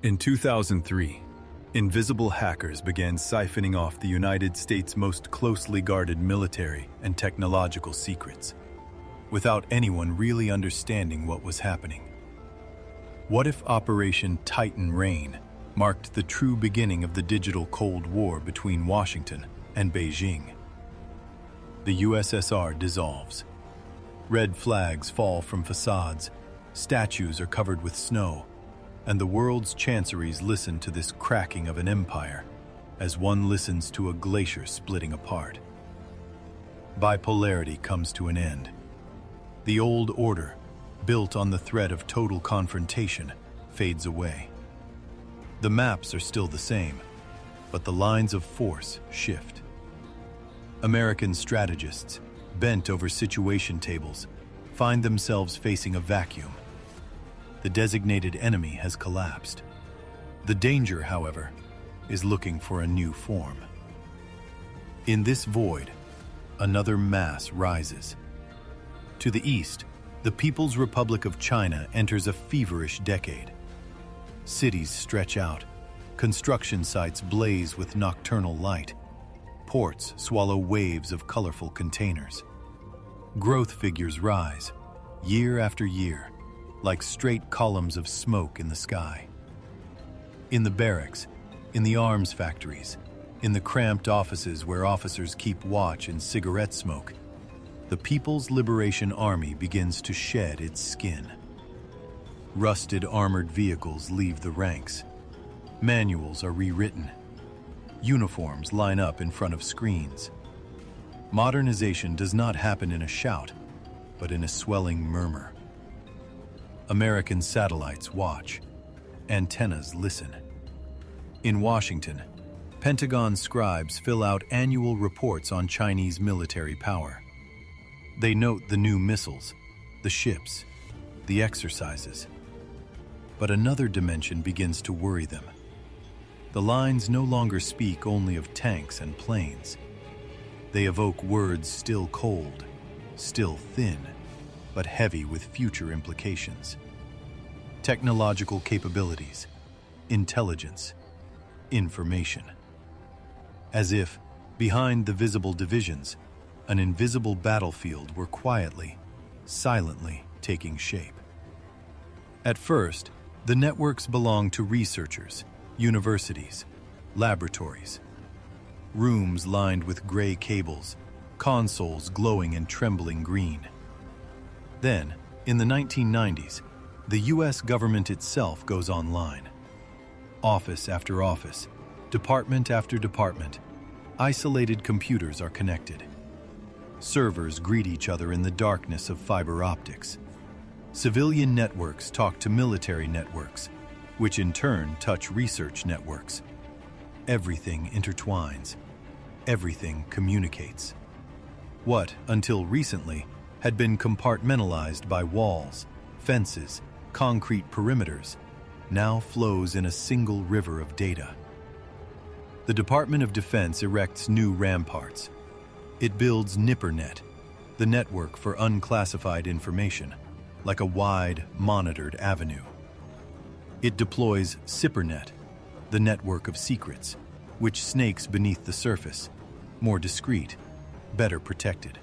In 2003, invisible hackers began siphoning off the United States' most closely guarded military and technological secrets, without anyone really understanding what was happening. What if Operation Titan Rain marked the true beginning of the digital Cold War between Washington and Beijing? The USSR dissolves. Red flags fall from facades, statues are covered with snow, and the world's chanceries listen to this cracking of an empire, as one listens to a glacier splitting apart. Bipolarity comes to an end. The old order, built on the threat of total confrontation, fades away. The maps are still the same, but the lines of force shift. American strategists, bent over situation tables, find themselves facing a vacuum. The designated enemy has collapsed. The danger, however, is looking for a new form. In this void, another mass rises. To the east, the People's Republic of China enters a feverish decade. Cities stretch out, construction sites blaze with nocturnal light, ports swallow waves of colorful containers. Growth figures rise, year after year, like straight columns of smoke in the sky. In the barracks, in the arms factories, in the cramped offices where officers keep watch in cigarette smoke, the People's Liberation Army begins to shed its skin. Rusted armored vehicles leave the ranks. Manuals are rewritten. Uniforms line up in front of screens. Modernization does not happen in a shout, but in a swelling murmur. American satellites watch. Antennas listen. In Washington, Pentagon scribes fill out annual reports on Chinese military power. They note the new missiles, the ships, the exercises. But another dimension begins to worry them. The lines no longer speak only of tanks and planes. They evoke words still cold, still thin, but heavy with future implications. Technological capabilities, intelligence, information. As if, behind the visible divisions, an invisible battlefield were quietly, silently taking shape. At first, the networks belong to researchers, universities, laboratories. Rooms lined with gray cables, consoles glowing in trembling green. Then, in the 1990s, the US government itself goes online. Office after office, department after department, isolated computers are connected. Servers greet each other in the darkness of fiber optics. Civilian networks talk to military networks, which in turn touch research networks. Everything intertwines. Everything communicates. What, until recently, had been compartmentalized by walls, fences, concrete perimeters, now flows in a single river of data. The Department of Defense erects new ramparts. It builds NIPRNet, the network for unclassified information, like a wide, monitored avenue. It deploys CyberNet, the network of secrets, which snakes beneath the surface, more discreet, better protected.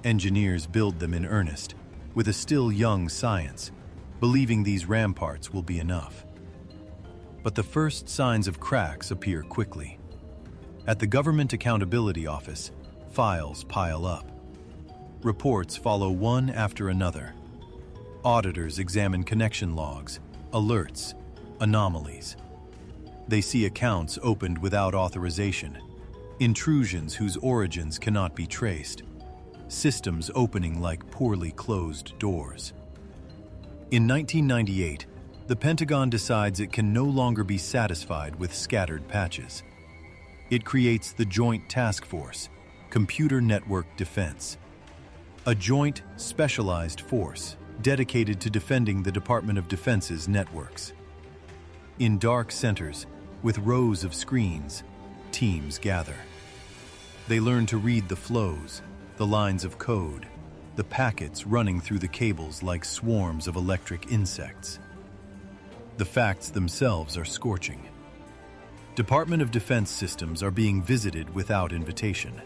Engineers build them in earnest, with a still young science, believing these ramparts will be enough. But the first signs of cracks appear quickly. At the Government Accountability Office, files pile up. Reports follow one after another. Auditors examine connection logs, alerts, anomalies. They see accounts opened without authorization, intrusions whose origins cannot be traced, systems opening like poorly closed doors. In 1998, the Pentagon decides it can no longer be satisfied with scattered patches. It creates the Joint Task Force, Computer Network Defense, a joint, specialized force dedicated to defending the Department of Defense's networks. In dark centers, with rows of screens, teams gather. They learn to read the flows, the lines of code, the packets running through the cables like swarms of electric insects. The facts themselves are scorching. Department of Defense systems are being visited without invitation.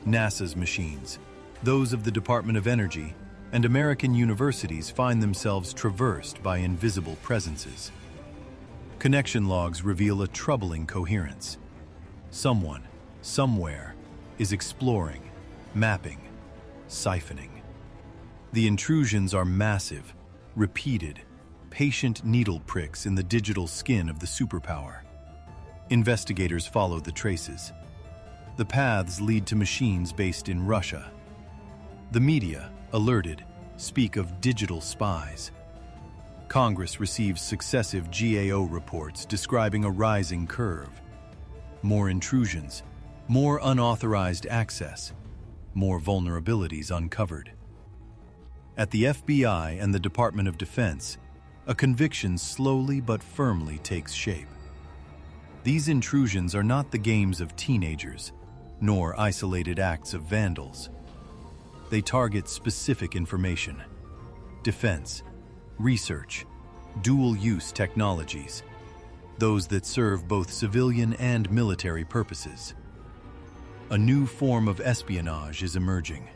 NASA's machines, those of the Department of Energy, and American universities find themselves traversed by invisible presences. Connection logs reveal a troubling coherence. Someone, somewhere, is exploring, mapping, siphoning. The intrusions are massive, repeated, patient needle pricks in the digital skin of the superpower. Investigators follow the traces. The paths lead to machines based in Russia. The media, alerted, speak of digital spies. Congress receives successive GAO reports describing a rising curve. More intrusions, more unauthorized access, more vulnerabilities uncovered. At the FBI and the Department of Defense, a conviction slowly but firmly takes shape. These intrusions are not the games of teenagers, nor isolated acts of vandals. They target specific information, defense, research, dual-use technologies, those that serve both civilian and military purposes. A new form of espionage is emerging.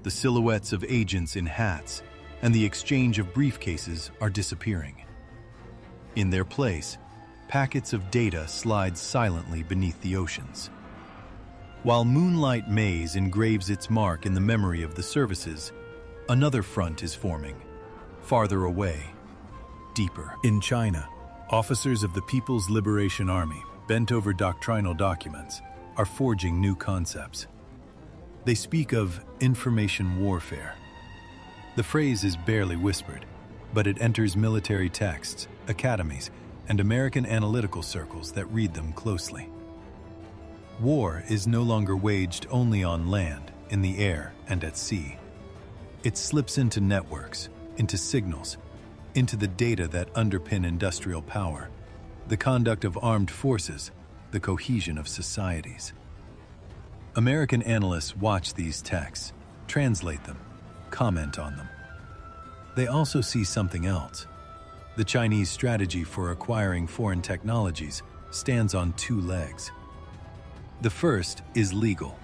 The silhouettes of agents in hats and the exchange of briefcases are disappearing. In their place, packets of data slide silently beneath the oceans. While Moonlight Maze engraves its mark in the memory of the services, another front is forming, farther away, deeper. In China, officers of the People's Liberation Army, bent over doctrinal documents, are forging new concepts. They speak of information warfare. The phrase is barely whispered, but it enters military texts, academies, and American analytical circles that read them closely. War is no longer waged only on land, in the air, and at sea. It slips into networks, into signals, into the data that underpin industrial power, the conduct of armed forces, the cohesion of societies. American analysts watch these texts, translate them, comment on them. They also see something else. The Chinese strategy for acquiring foreign technologies stands on two legs. The first is legal: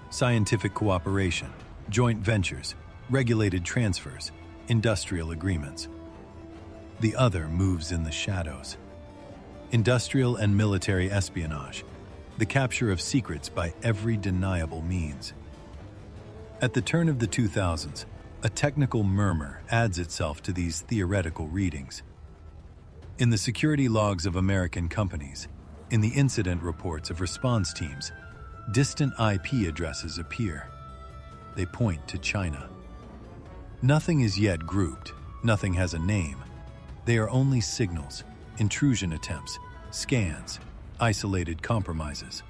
scientific cooperation, joint ventures, regulated transfers, industrial agreements. The other moves in the shadows: industrial and military espionage, the capture of secrets by every deniable means. At the turn of the 2000s, a technical murmur adds itself to these theoretical readings. In the security logs of American companies, in the incident reports of response teams, distant IP addresses appear. They point to China. Nothing is yet grouped, nothing has a name. They are only signals, intrusion attempts, scans, isolated compromises.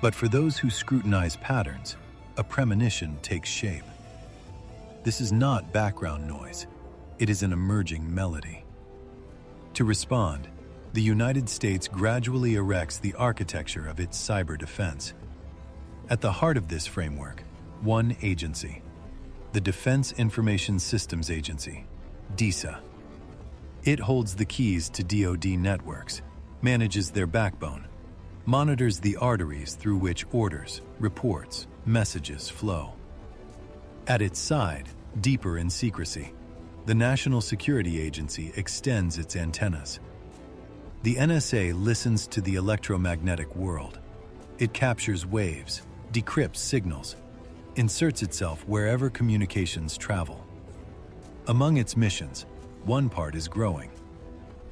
But for those who scrutinize patterns, a premonition takes shape. This is not background noise. It is an emerging melody. To respond, the United States gradually erects the architecture of its cyber defense. At the heart of this framework, one agency: the Defense Information Systems Agency, DISA. It holds the keys to DoD networks, manages their backbone, monitors the arteries through which orders, reports, messages flow. At its side, deeper in secrecy, the National Security Agency extends its antennas. The NSA listens to the electromagnetic world. It captures waves, decrypts signals, inserts itself wherever communications travel. Among its missions, one part is growing: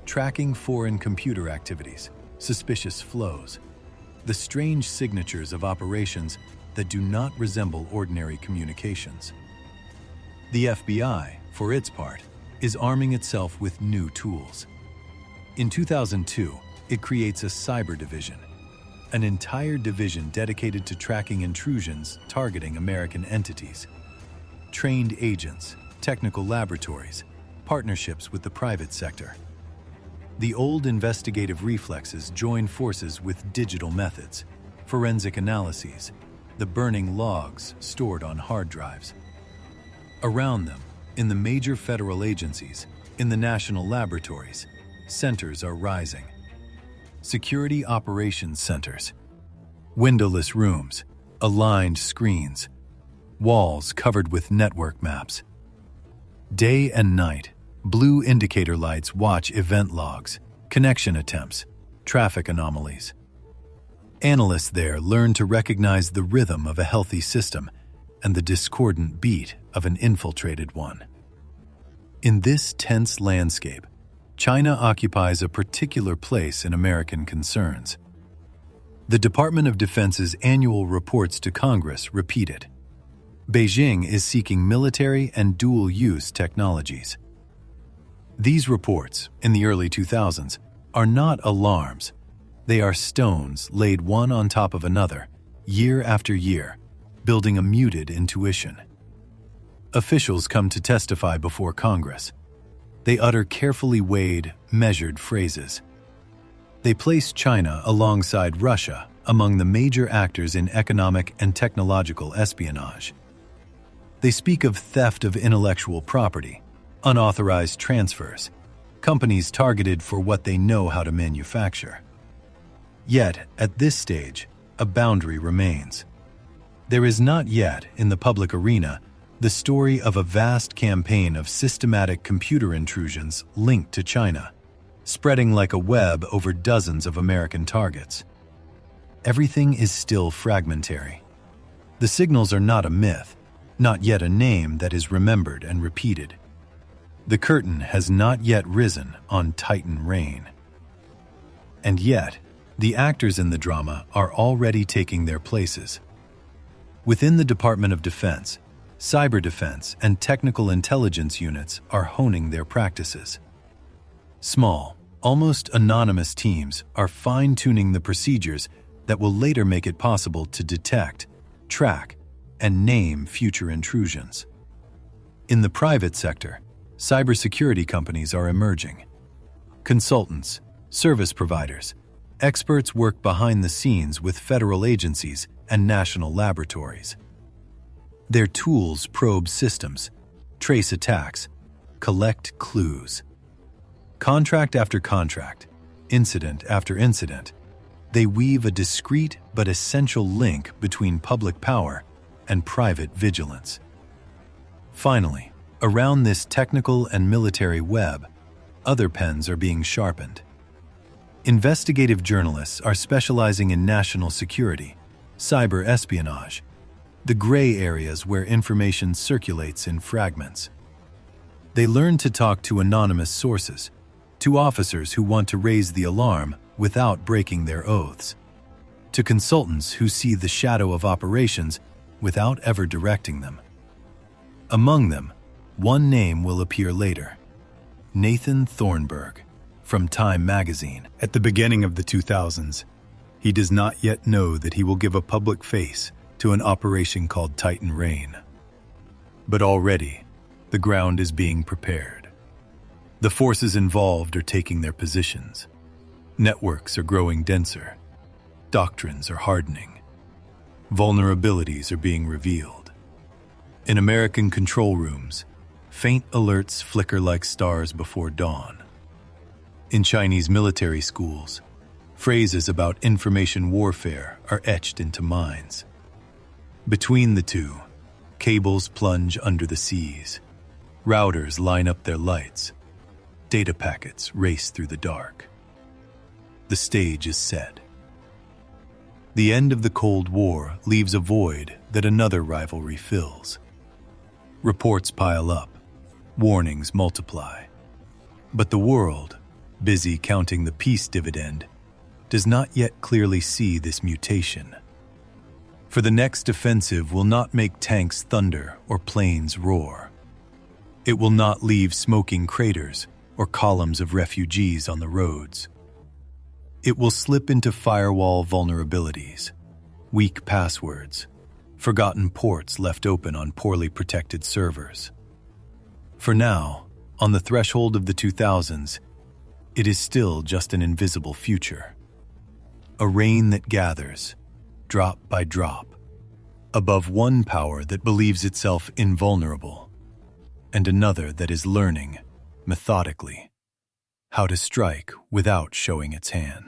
tracking foreign computer activities, suspicious flows, the strange signatures of operations that do not resemble ordinary communications. The FBI, for its part, is arming itself with new tools. In 2002, it creates a cyber division, an entire division dedicated to tracking intrusions targeting American entities. Trained agents, technical laboratories, partnerships with the private sector. The old investigative reflexes join forces with digital methods, forensic analyses, the burning logs stored on hard drives. Around them, in the major federal agencies, In the national laboratories, centers are rising. Security operations centers, windowless rooms, aligned screens, walls covered with network maps. Day and night, blue indicator lights watch event logs, connection attempts, traffic anomalies. Analysts there learn to recognize the rhythm of a healthy system and the discordant beat of an infiltrated one. In this tense landscape, China occupies a particular place in American concerns. The Department of Defense's annual reports to Congress repeat it. Beijing is seeking military and dual-use technologies. These reports, in the early 2000s, are not alarms. They are stones laid one on top of another, year after year, building a muted intuition. Officials come to testify before Congress. They utter carefully weighed, measured phrases. They place China alongside Russia among the major actors in economic and technological espionage. They speak of theft of intellectual property, unauthorized transfers, companies targeted for what they know how to manufacture. Yet, at this stage, a boundary remains. There is not yet, in the public arena, the story of a vast campaign of systematic computer intrusions linked to China, spreading like a web over dozens of American targets. Everything is still fragmentary. The signals are not a myth, not yet a name that is remembered and repeated. The curtain has not yet risen on Titan Rain. And yet, the actors in the drama are already taking their places. Within the Department of Defense, cyber defense and technical intelligence units are honing their practices. Small, almost anonymous teams are fine-tuning the procedures that will later make it possible to detect, track, and name future intrusions. In the private sector, cybersecurity companies are emerging. Consultants, service providers, experts work behind the scenes with federal agencies and national laboratories. Their tools probe systems, trace attacks, collect clues. Contract after contract, incident after incident, they weave a discreet but essential link between public power and private vigilance. Finally, around this technical and military web, other pens are being sharpened. Investigative journalists are specializing in national security, cyber espionage, the gray areas where information circulates in fragments. They learn to talk to anonymous sources, to officers who want to raise the alarm without breaking their oaths, to consultants who see the shadow of operations without ever directing them. Among them, one name will appear later: Nathan Thornburg, from Time magazine. At the beginning of the 2000s, he does not yet know that he will give a public face to an operation called Titan Rain. But already, the ground is being prepared. The forces involved are taking their positions. Networks are growing denser. Doctrines are hardening. Vulnerabilities are being revealed. In American control rooms, faint alerts flicker like stars before dawn. In Chinese military schools, phrases about information warfare are etched into minds. Between the two, cables plunge under the seas. Routers line up their lights. Data packets race through the dark. The stage is set. The end of the Cold War leaves a void that another rivalry fills. Reports pile up. Warnings multiply. But the world, busy counting the peace dividend, does not yet clearly see this mutation. For the next offensive will not make tanks thunder or planes roar. It will not leave smoking craters or columns of refugees on the roads. It will slip into firewall vulnerabilities, weak passwords, forgotten ports left open on poorly protected servers. For now, on the threshold of the 2000s, it is still just an invisible future. A rain that gathers, drop by drop, above one power that believes itself invulnerable, and another that is learning, methodically. How to strike without showing its hand.